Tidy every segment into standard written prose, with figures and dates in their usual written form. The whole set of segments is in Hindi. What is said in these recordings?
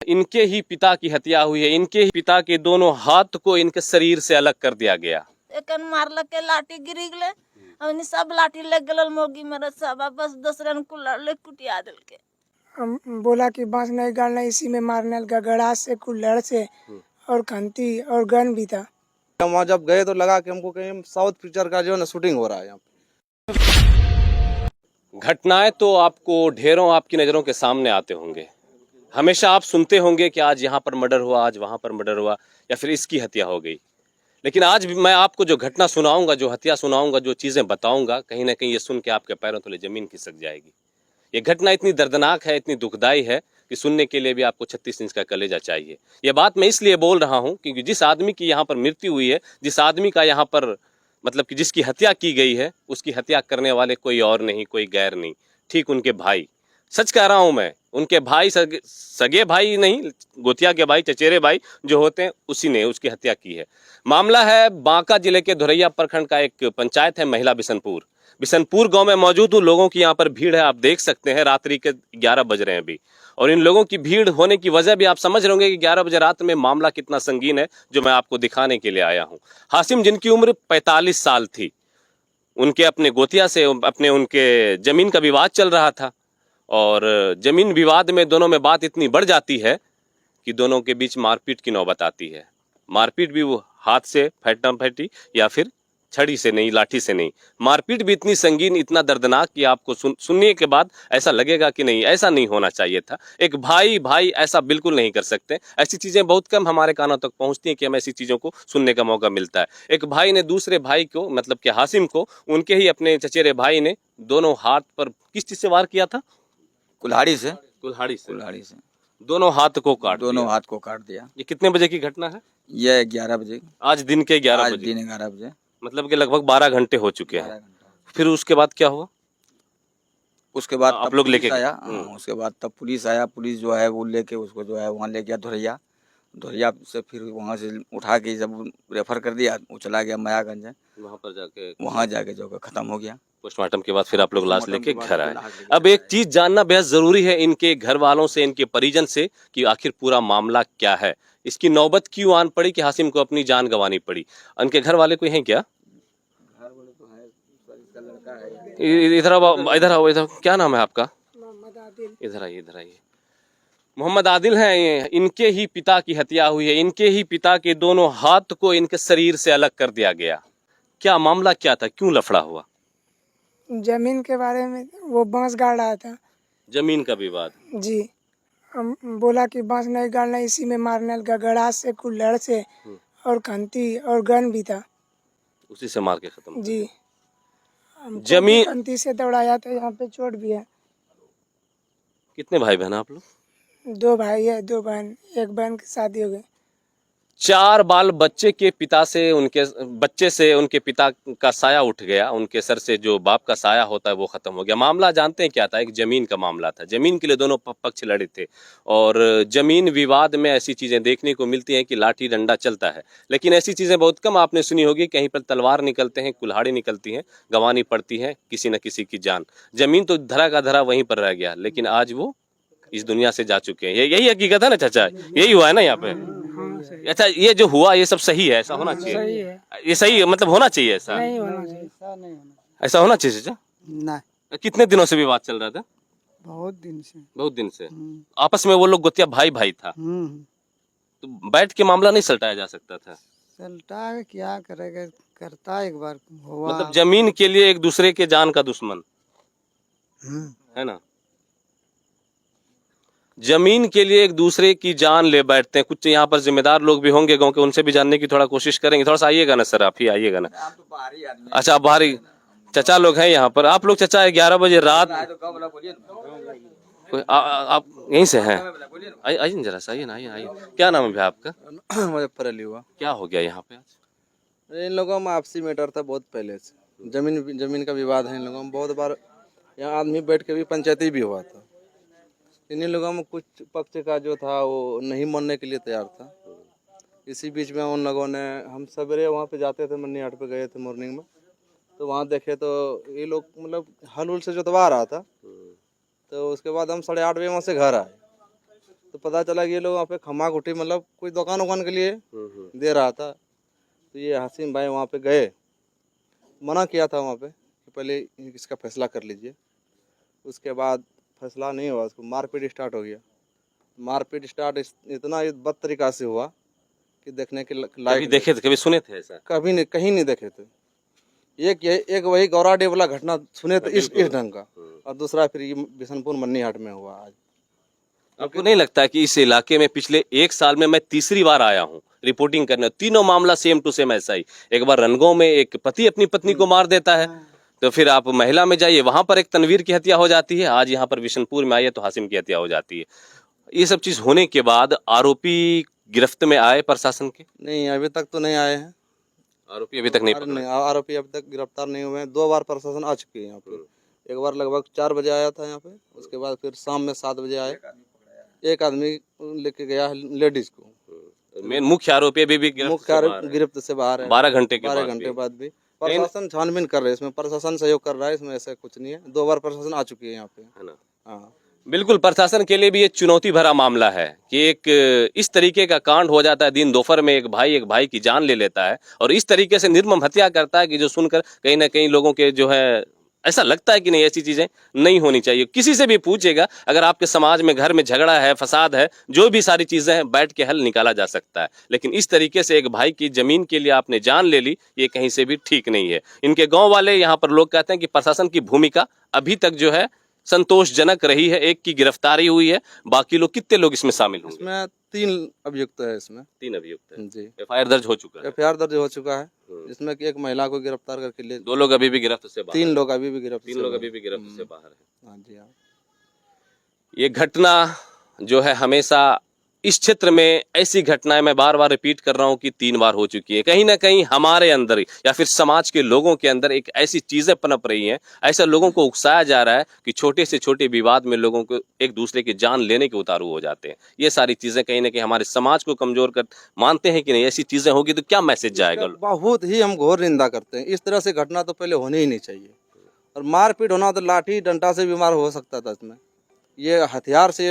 इनके ही पिता की हत्या हुई है। इनके ही पिता के दोनों हाथ को इनके शरीर से अलग कर दिया गया। एकन मारल के लाठी गिरी गले हमनी सब लाठी लग गल मोगी मेरा सब बस दूसरे को लड़ले कुटिया दिल के। हम बोला कि बांस नहीं गाड़ना, इसी में मारने लगा गड़ा से कुल्हड़ से और खंती और गन भी था। हम वहाँ जब गए तो लगा कि हमको कहीं साउथ पिक्चर का जो है ना शूटिंग हो रहा है यहाँ पे। घटनाएं तो आपको ढेरों आपकी नजरों के सामने आते होंगे। हमेशा आप सुनते होंगे कि आज यहाँ पर मर्डर हुआ, आज वहां पर मर्डर हुआ, या फिर इसकी हत्या हो गई। लेकिन आज भी मैं आपको जो घटना सुनाऊंगा, जो हत्या सुनाऊंगा, जो चीजें बताऊंगा, कहीं ना कहीं ये सुन के आपके पैरों तले जमीन खिसक जाएगी। ये घटना इतनी दर्दनाक है, इतनी दुखदाई है कि सुनने के लिए भी आपको 36 इंच का कलेजा चाहिए। यह बात मैं इसलिए बोल रहा हूं क्योंकि जिस आदमी की यहाँ पर मृत्यु हुई है, जिस आदमी का यहाँ पर मतलब कि जिसकी हत्या की गई है, उसकी हत्या करने वाले कोई और नहीं, कोई गैर नहीं, ठीक उनके भाई। सच कह रहा हूं मैं, उनके भाई, सगे भाई नहीं, गोतिया के भाई, चचेरे भाई जो होते हैं, उसी ने उसकी हत्या की है। मामला है बांका जिले के धोरैया प्रखंड का एक पंचायत है महिला बिशनपुर गांव में मौजूद हूँ। लोगों की यहाँ पर भीड़ है, आप देख सकते हैं। रात्रि के 11 बज रहे हैं अभी, और इन लोगों की भीड़ होने की वजह भी आप समझ रहे होंगे कि 11 बजे रात में मामला कितना संगीन है, जो मैं आपको दिखाने के लिए आया हूँ। हासिम, जिनकी उम्र 45 साल थी, उनके अपने गोतिया से उनके जमीन का विवाद चल रहा था, और जमीन विवाद में दोनों में बात इतनी बढ़ जाती है कि दोनों के बीच मारपीट की नौबत आती है। मारपीट भी वो हाथ से फैटम फैटी या फिर छड़ी से नहीं, लाठी से नहीं, मारपीट भी इतनी संगीन, इतना दर्दनाक कि आपको सुनने के बाद ऐसा लगेगा कि नहीं, ऐसा नहीं होना चाहिए था। एक भाई ऐसा बिल्कुल नहीं कर सकते। ऐसी चीजें बहुत कम हमारे कानों तक पहुंचती हैं कि हमें ऐसी चीजों को सुनने का मौका मिलता है। एक भाई ने दूसरे भाई को, मतलब कि हासिम को, उनके ही अपने चचेरे भाई ने दोनों हाथ पर किस चीज से वार किया था? कुल्हाड़ी से दोनों हाथ को काट दिया। ये कितने बजे की घटना है? ये 11 बजे, आज दिन के 11 आज बजे, दिन 11 बजे, मतलब कि लगभग 12 घंटे हो चुके हैं। फिर उसके बाद क्या हुआ? उसके बाद आप लोग लेके आया। उसके बाद तब पुलिस आया। पुलिस जो है वो लेके उसको जो है वहाँ ले गया धोरैया से। फिर वहाँ से उठा के जब रेफर कर दिया, वो चला गया मायागंज। वहाँ जाके जो खत्म हो गया। पोस्टमार्टम के बाद फिर आप लोग लाश लेके घर आए। अब एक चीज जानना बेहद जरूरी है इनके घर वालों से, इनके परिजन से, कि आखिर पूरा मामला क्या है, इसकी नौबत क्यों आन पड़ी कि हासिम को अपनी जान गंवानी पड़ी। उनके घर वाले कोई हैं क्या? इधर आओ, इधर। क्या नाम है आपका? इधर आइए। मोहम्मद आदिल हैं। इनके ही पिता की हत्या हुई है। इनके ही पिता के दोनों हाथ को इनके शरीर से अलग कर दिया गया। क्या मामला क्या था, क्यों लफड़ा हुआ? जमीन के बारे में, वो बांस गाड़ रहा था। जमीन का विवाद जी। हम बोला कि बांस नहीं गाड़ना, इसी में मारने लगा गड़ा से कुल्हड़ से और खंती और गन भी था, उसी से मार के खत्म। जी। जमीन खंती से दौड़ाया था, यहाँ पे चोट भी है। कितने भाई बहन आप लोग? 2 भाई है, 2 बहन, एक बहन की शादी हो गई। 4 बाल बच्चे के पिता से, बच्चे से उनके पिता का साया उठ गया। उनके सर से जो बाप का साया होता है वो खत्म हो गया। मामला जानते हैं क्या था? एक जमीन का मामला था। जमीन के लिए दोनों पक्ष लड़े थे, और जमीन विवाद में ऐसी चीजें देखने को मिलती हैं कि लाठी डंडा चलता है, लेकिन ऐसी चीजें बहुत कम आपने सुनी होगी। कहीं पर तलवार निकलते हैं, कुल्हाड़ी निकलती हैं, गंवानी पड़ती है किसी न किसी की जान। जमीन तो धरा का धरा वहीं पर रह गया, लेकिन आज वो इस दुनिया से जा चुके हैं। यही हकीकत है ना चाचा? यही हुआ है ना यहाँ पे? अच्छा, ये जो हुआ ये सब सही है? ऐसा होना चाहिए? सही है। ये सही मतलब होना चाहिए? ऐसा नहीं होना चाहिए। ऐसा होना चाहिए चाचा? नहीं। कितने दिनों से विवाद चल रहा था? बहुत दिन से। आपस में वो लोग गोतिया भाई था, तो बैठ के मामला नहीं सलटाया जा सकता था? चलता क्या करेगा, करता एक बार हुआ। मतलब जमीन के लिए एक दूसरे के जान का दुश्मन है ना? जमीन के लिए एक दूसरे की जान ले बैठते हैं। कुछ यहाँ पर जिम्मेदार लोग भी होंगे गांव के, उनसे भी जानने की थोड़ा कोशिश करेंगे। थोड़ा सा आइएगा ना सर, आप ही आइएगा ना। अच्छा, आप बाहरी चचा लोग हैं यहाँ पर। आप लोग चचा 11 बजे रात आप यहीं से हैं? आइए जरा सा, आइए ना, आइए। क्या नाम है भैया आपका? मुजफ्फर अली हुआ। क्या हो गया यहाँ पे आज? इन लोगों में आपसी मैटर था बहुत पहले से। जमीन का विवाद है इन लोगों में। बहुत बार यहाँ आदमी बैठ के भी पंचायती भी हुआ था। इन्हीं लोगों में कुछ पक्ष का जो था वो नहीं मानने के लिए तैयार था। इसी बीच में उन लोगों ने, हम सवेरे वहाँ पे जाते थे, मन्नी हाट पे गए थे मॉर्निंग में, तो वहाँ देखे तो ये लोग मतलब हल उल से जोतवा रहा था। तो उसके बाद हम 8:30 बजे वहाँ से घर आए। तो पता चला कि ये लोग वहाँ पे खमा खुटी मतलब कोई दुकान उकान के लिए दे रहा था। तो ये हासिम भाई वहाँ पे गए, मना किया था वहाँ पे कि पहले इसका फैसला कर लीजिए। उसके बाद फैसला नहीं हुआ, उसको मारपीट स्टार्ट हो गया। मारपीट स्टार्ट इतना बद तरीका से हुआ कि देखने के कभी लायक देखे थे, कभी सुने थे ऐसा? कभी नहीं, कहीं नहीं देखे थे। एक वही गौराडे वाला घटना सुने थे इस ढंग का, और दूसरा फिर ये बिशनपुर मन्नीहाट में हुआ आज। आपको नहीं लगता है कि इस इलाके में पिछले 1 साल में मैं तीसरी बार आया हूँ रिपोर्टिंग करने, तीनों मामला सेम टू सेम ऐसा ही। एक बार रनगो में एक पति अपनी पत्नी को मार देता है, तो फिर आप महिला में जाइए, वहां पर एक तनवीर की हत्या हो जाती है। आज यहाँ पर बिशनपुर में आइए तो हासिम की हत्या हो जाती है। ये सब चीज होने के बाद आरोपी गिरफ्त में आए प्रशासन के? नहीं, अभी तक तो नहीं आए हैं। आरोपी अभी तक नहीं अरे पकड़े? नहीं, आरोपी अभी तक गिरफ्तार नहीं हुए हैं। 2 बार प्रशासन आ चुके हैं यहाँ पे। एक बार लगभग 4 बजे आया था यहाँ पे, उसके बाद फिर शाम में 7 बजे आए। एक आदमी लेके गया लेडीज को। मेन मुख्य आरोपी अभी भी गिरफ्त मुख्य से बाहर है। गिरफ्त से बाहर है। 12 घंटे के 12 बाद घंटे भी। बाद भी प्रशासन छानबीन कर रहे हैं, इसमें प्रशासन सहयोग कर रहा है, इसमें ऐसा कुछ नहीं है। 2 बार प्रशासन आ चुकी है यहाँ पे। है ना? हाँ, बिल्कुल, प्रशासन के लिए भी ये चुनौती भरा मामला है कि एक इस तरीके का कांड हो जाता है, दिन दोपहर में एक भाई की जान ले लेता है और इस तरीके से निर्मम हत्या करता है कि जो सुनकर कहीं ना कहीं लोगों के जो है ऐसा लगता है कि नहीं, ऐसी चीजें नहीं होनी चाहिए। किसी से भी पूछेगा, अगर आपके समाज में घर में झगड़ा है, फसाद है, जो भी सारी चीजें हैं, बैठ के हल निकाला जा सकता है। लेकिन इस तरीके से एक भाई की जमीन के लिए आपने जान ले ली, ये कहीं से भी ठीक नहीं है। इनके गांव वाले, यहाँ पर लोग कहते हैं कि प्रशासन की भूमिका अभी तक जो है संतोषजनक रही है। एक की गिरफ्तारी हुई है, बाकी लोग कितने लोग इसमें शामिल होंगे? इसमें 3 अभियुक्त है। इसमें 3 अभियुक्त है। जी, एफआईआर दर्ज हो चुका है। FIR दर्ज हो चुका है, जिसमें कि एक महिला को गिरफ्तार करके ले 2 लोग अभी भी गिरफ्त से बाहर 3 हैं। लोग अभी भी गिरफ्त 3 लोग अभी भी गिरफ्त से बाहर है। हाँ जी, हाँ। ये घटना जो है हमेशा इस क्षेत्र में ऐसी घटनाएं मैं बार बार रिपीट कर रहा हूं कि 3 बार हो चुकी है। कहीं ना कहीं हमारे अंदर या फिर समाज के लोगों के अंदर एक ऐसी चीजें पनप रही हैं, ऐसा लोगों को उकसाया जा रहा है कि छोटे से छोटे विवाद में लोगों को एक दूसरे की जान लेने के उतारू हो जाते हैं। ये सारी चीजें कहीं ना कहीं हमारे समाज को कमजोर कर मानते हैं कि नहीं, ऐसी चीजें होगी तो क्या मैसेज जाएगा? बहुत ही हम घोर निंदा करते हैं। इस तरह से घटना तो पहले होनी ही नहीं चाहिए। और मारपीट होना तो लाठी डंडा से बीमार हो सकता था। इसमें ये हथियार से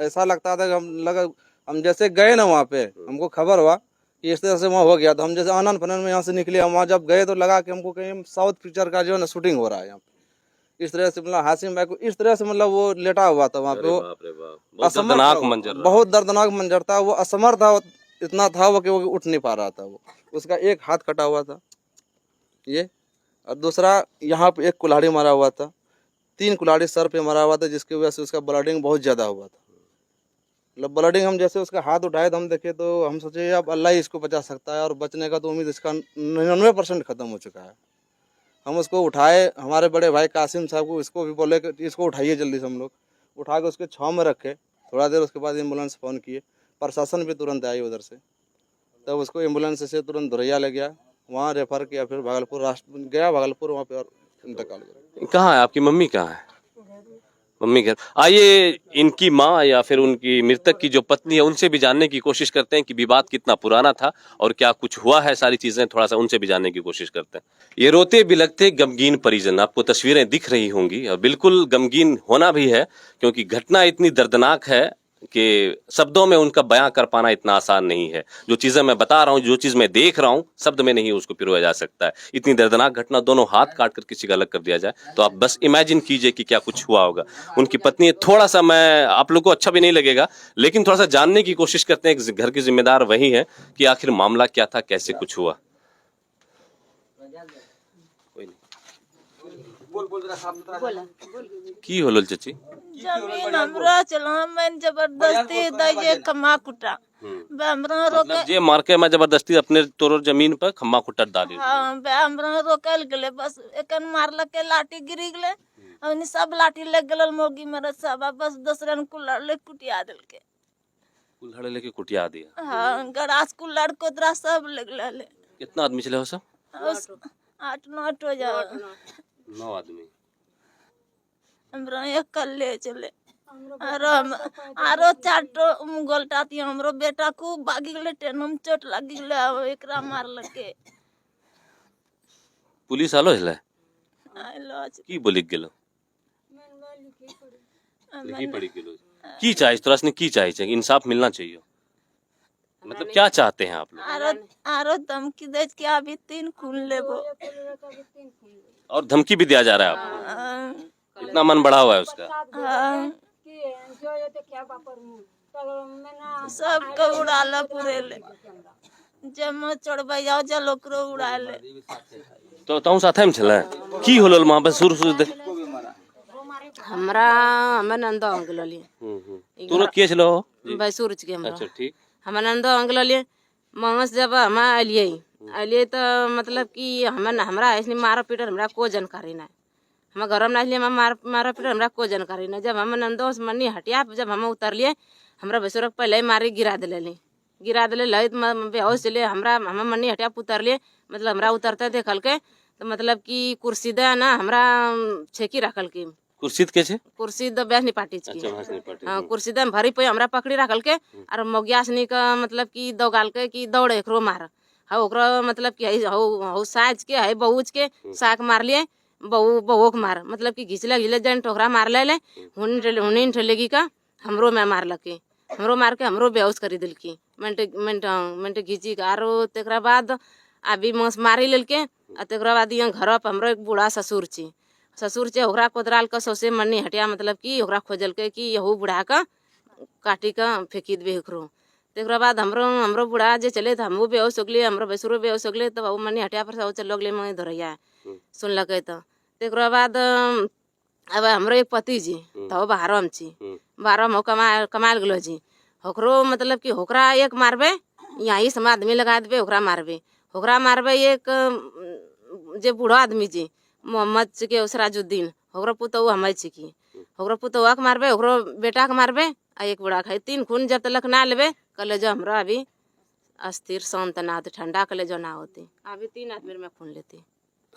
ऐसा लगता था कि हम जैसे गए ना वहाँ पे, हमको खबर हुआ कि इस तरह से वहाँ हो गया, तो हम जैसे आनंद फनन में यहाँ से निकले, हम वहाँ जब गए तो लगा कि हमको कहीं साउथ पिक्चर का जो है ना शूटिंग हो रहा है यहाँ पे। इस तरह से मतलब हासिम भाई को इस तरह से मतलब वो लेटा हुआ था वहाँ पे। वो बाप रे बाप, बहुत दर्दनाक मंजर रहा। बहुत दर्दनाक मंजर था। वो असमर्थ था, इतना था वो कि वो उठ नहीं पा रहा था। वो उसका एक हाथ कटा हुआ था ये, और दूसरा यहाँ पे एक कुल्हाड़ी मारा हुआ था। 3 कुल्हाड़ी सर पे मारा हुआ था, जिसकी वजह से उसका ब्लडिंग बहुत ज़्यादा हुआ था। मतलब ब्लडिंग, हम जैसे उसका हाथ उठाए तो हम देखे तो हम सोचे अब अल्लाह ही इसको बचा सकता है, और बचने का तो उम्मीद इसका 99% ख़त्म हो चुका है। हम उसको उठाए, हमारे बड़े भाई कासिम साहब को, इसको भी बोले कि इसको उठाइए जल्दी से। हम लोग उठा के उसके छाँव में रखे। थोड़ा देर उसके बाद एम्बुलेंस फ़ोन किए, प्रशासन भी तुरंत आई उधर से। तब उसको एम्बुलेंस से तुरंत धुरैया ले गया, वहाँ रेफर किया, फिर भागलपुर गया, भागलपुर वहाँ पे और इंतकाल किया। कहाँ है आपकी मम्मी? कहाँ है मम्मी? घर आइए, इनकी माँ या फिर उनकी मृतक की जो पत्नी है उनसे भी जानने की कोशिश करते हैं कि विवाद कितना पुराना था और क्या कुछ हुआ है। सारी चीजें थोड़ा सा उनसे भी जानने की कोशिश करते हैं। ये रोते बिलखते गमगीन परिजन, आपको तस्वीरें दिख रही होंगी, और बिल्कुल गमगीन होना भी है क्योंकि घटना इतनी दर्दनाक है कि शब्दों में उनका बयां कर पाना इतना आसान नहीं है। जो चीजें मैं बता रहा हूँ, जो चीज मैं देख रहा हूँ, शब्द में नहीं उसको पिरोया जा सकता है। इतनी दर्दनाक घटना, दोनों हाथ काट कर किसी का अलग कर दिया जाए तो आप बस इमेजिन कीजिए कि क्या कुछ हुआ होगा। उनकी पत्नी, थोड़ा सा मैं आप लोग को अच्छा भी नहीं लगेगा लेकिन थोड़ा सा जानने की कोशिश करते हैं। घर की जिम्मेदार वही है कि आखिर मामला क्या था, कैसे कुछ हुआ। की होलो चाची? जमीन हमरा चलो मैं जबरदस्ती दइए खमा कुटा हमरा रोके। मतलब जे मार के मैं जबरदस्ती अपने तोर जमीन पर खम्मा खुट्टा डाली। हाँ, हमरा रोकल गेले, बस एकन मारल के लाठी गिरी गेले, हमनी सब लाठी लग गेल मोगी मेरे सब, बस दूसरे कुल्हड़ ले कुटिया दिल के। कुल्हाड़ी लेके कुटिया दिया? हाँ, गड़ास कुल्हड़ कोतरा सब लग ले। कितना आदमी चले हो सब? 8-9 हो जाओ। 9 आदमी। हमरा एक कल्ले चले, आरो 4 गोलटा थी। हमरो बेटा खूब भागी गेले, ट्रेन में चोट लगी गेले, एकरा मारल के। पुलिस आलो है आइलो की बोली गेलो? लिखी पड़ी गेलो। की चाहिए तुरंत की चाहिए इंसाफ मिलना चाहिए मतलब क्या चाहते हैं आप लोग आरो धमकी दे के अभी 3 खून लेबो और धमकी भी दिया जा रहा है आपको हाँ, इतना मन बढ़ा हुआ है उसका हाँ, सबको उड़ाला पूरे ले जब चढ़बै जाओ जल ओकरो उड़ा ले तो ताऊ साथे में छले की होलल वहां पे शुरू शुरू दे हमरा हमर नंदो अंगलोली तू के छलो बैसूर के हमरा अच्छा ठीक हमर नंदो अंगलोली मंगस जब हम अलिए तो मतलब कि हमरा ऐसे मारा पीटर हमरा को जानकारी ना हम घर में ना मारा पीटर हमरा को जानकारी ना जब हम नंदो मनी हटिया जब हम उतरलिए हमरा बैसूर पहले ही मारी गिरा दिले लहित बेहोश चले हमरा हम मनी हटिया उतरलिए मतलब हमरा उतरते देखल के तो मतलब कि कुर्सी दे ना हमरा छेकी रखल के कुर्सी के छे कुर्सी द बैठनी पार्टी की अच्छा भाषणी पार्टी हाँ कुर्सी दम भरी पे हमरा पकड़ी रखल के और मोगियासनी का मतलब कि दौगाल के कि दौड़ एकरो मार हाँ ओकरा मतलब कि हौ साज के है बहुज के साक मार लिए बहु के मार मतलब कि घिचले जन टोकरा मार ले हुनिन ठलेगी का हमरो में मार लके हमरो मार के हमरो बेहोश करी दिल की मिनट घिची का आरो तेकरा बाद अभी मस मारी लेके आ तेकरा बाद यहाँ घर पर हमरो एक बूढ़ा ससुर छे ओकरा कोतराल का सौसे मन्नी हटिया मतलब कि ओकरा खोजल के कि यहू बूढ़ा का काटी का फेंकी दे एकरो तेकरा बाद हमरो बूढ़ा जे चले तो हमहू बेहोश हो गए हमरो भैंसुरो बेहोश हो गए तब वो मन्नी हटिया पर से चल गए मैं धरैया सुनलक तो तेकरा बाद अब हमरो एक पति जी तो बाहर में बाहर में कमाल गलो जी ओकरो मतलब कि ओकरा एक मारबे यहाँ सब आदमी लगा देबे ओकरा मारबे एक जे बूढ़ा आदमी जी मोहम्मद के सराजुद्दीन ओकरा पुतौ हमें छिकी ओकरा पुतौआ के मारबे ओकरो बेटा के मारबे आ एक बूढ़ा खाई 3 खून जब तक ना लेबे कले जो हमरा अभी अस्थिर शांत ना होते ठंडा कले जो ना होते अभी 3 आदमी में खून लेते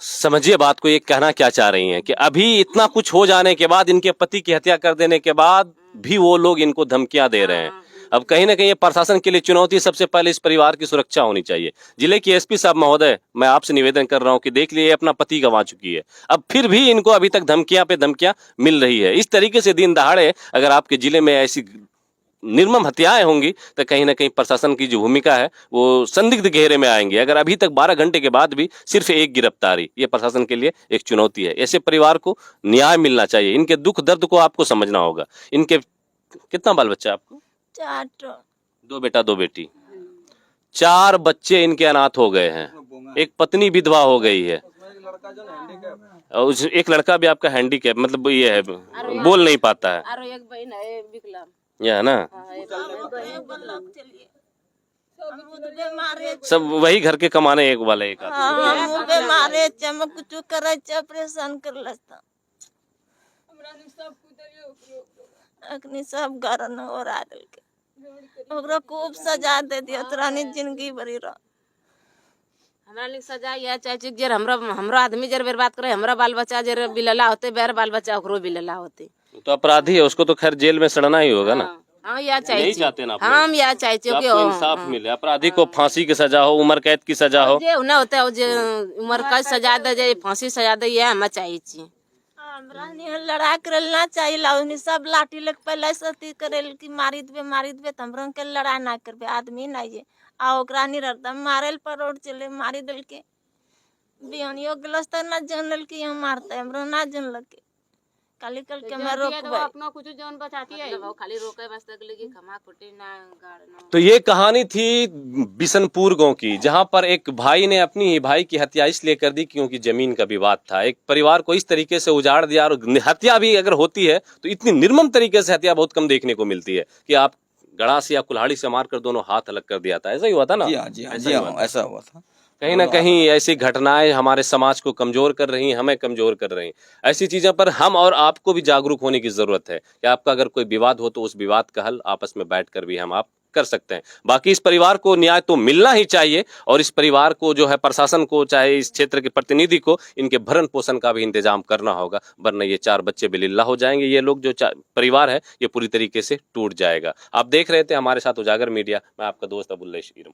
समझिए बात को ये कहना क्या चाह रही हैं कि अभी इतना कुछ हो जाने के बाद इनके पति की हत्या कर देने के बाद भी वो लोग इनको धमकियां दे रहे हैं अब कहीं ना कहीं ये प्रशासन के लिए चुनौती सबसे पहले इस परिवार की सुरक्षा होनी चाहिए जिले की एसपी साहब महोदय मैं आपसे निवेदन कर रहा हूं कि देख लिए अपना पति गंवा चुकी है अब फिर भी इनको अभी तक धमकियां पे धमकियां मिल रही है इस तरीके से दिन दहाड़े अगर आपके जिले में ऐसी निर्मम हत्याएं होंगी तो कहीं ना कहीं प्रशासन की जो भूमिका है वो संदिग्ध घेरे में आएंगे अगर अभी तक 12 घंटे के बाद भी सिर्फ एक गिरफ्तारी ये प्रशासन के लिए एक चुनौती है ऐसे परिवार को न्याय मिलना चाहिए इनके दुख दर्द को आपको समझना होगा इनके कितना बाल बच्चा आपको 4 2 बेटा 2 बेटी 4 बच्चे इनके अनाथ हो गए हैं एक पत्नी विधवा हो गई है और एक लड़का भी आपका हैंडीकैप मतलब ये है बोल नहीं पाता है और एक बहन है विकलांग यह है ना सब वही घर के कमाने एक वाले एक मारे चमक कुछ करे ऑपरेशन कर लस्ता अखनी सब घर न हो रहा के ओकरा खूब सजा दे दिया तोरानी जिंदगी भरी रह हमरा लिख सजा या चाहे जर हमरा आदमी जर बर्बाद करे हमरा बाल बच्चा जर बिलला होते बेर बाल बच्चा ओकरो बिलला होते तो अपराधी है उसको तो खैर जेल में सड़ना ही होगा ना हाँ या नहीं चाहते ना हम या चाहे कि आपको इंसाफ मिले अपराधी को फांसी की सजा हो उम्र कैद की सजा हो जे ना होता है जे उम्र कैद सजा दे जे फांसी सजा दे ये हम चाहिए हमरा नहीं लड़ा करना चाहिए लाउनी सब लाठी लग पहले सती करेल की मारी दे हमरो के लड़ा ना करबे आदमी नहीं है आ ओकरा नहीं रहता मारेल पर रोड चले मारी दिल के बिहनियो गलस त ना जानल कि हम मारते हमरो ना जानल के काली कल के मैं रोकबे अपना कुछ जान बचाती है वो खाली रोके बस तक लगी खमा खुटी ना गाड़ना तो ये कहानी थी बिशनपुर गांव की जहां पर एक भाई ने अपनी ही भाई की हत्या इसलिए कर दी क्योंकि जमीन का विवाद था एक परिवार को इस तरीके से उजाड़ दिया और हत्या भी अगर होती है तो इतनी निर्मम तरीके से हत्या बहुत कम देखने को मिलती है कि आप गड़ास या कुल्हाड़ी से मारकर दोनों हाथ अलग कर दिया था ऐसा ही हुआ था ना ऐसा हुआ था कहीं ना कहीं ऐसी घटनाएं हमारे समाज को कमजोर कर रही हैं हमें कमजोर कर रही हैं ऐसी चीजों पर हम और आपको भी जागरूक होने की जरूरत है कि आपका अगर कोई विवाद हो तो उस विवाद का हल आपस में बैठकर भी हम आप कर सकते हैं बाकी इस परिवार को न्याय तो मिलना ही चाहिए और इस परिवार को जो है प्रशासन को चाहे इस क्षेत्र के प्रतिनिधि को इनके भरण पोषण का भी इंतजाम करना होगा वरना ये 4 बच्चे बिलिल्ला हो जाएंगे ये लोग जो परिवार है ये पूरी तरीके से टूट जाएगा आप देख रहे थे हमारे साथ उजागर मीडिया मैं आपका दोस्त अबुल्ला शीरम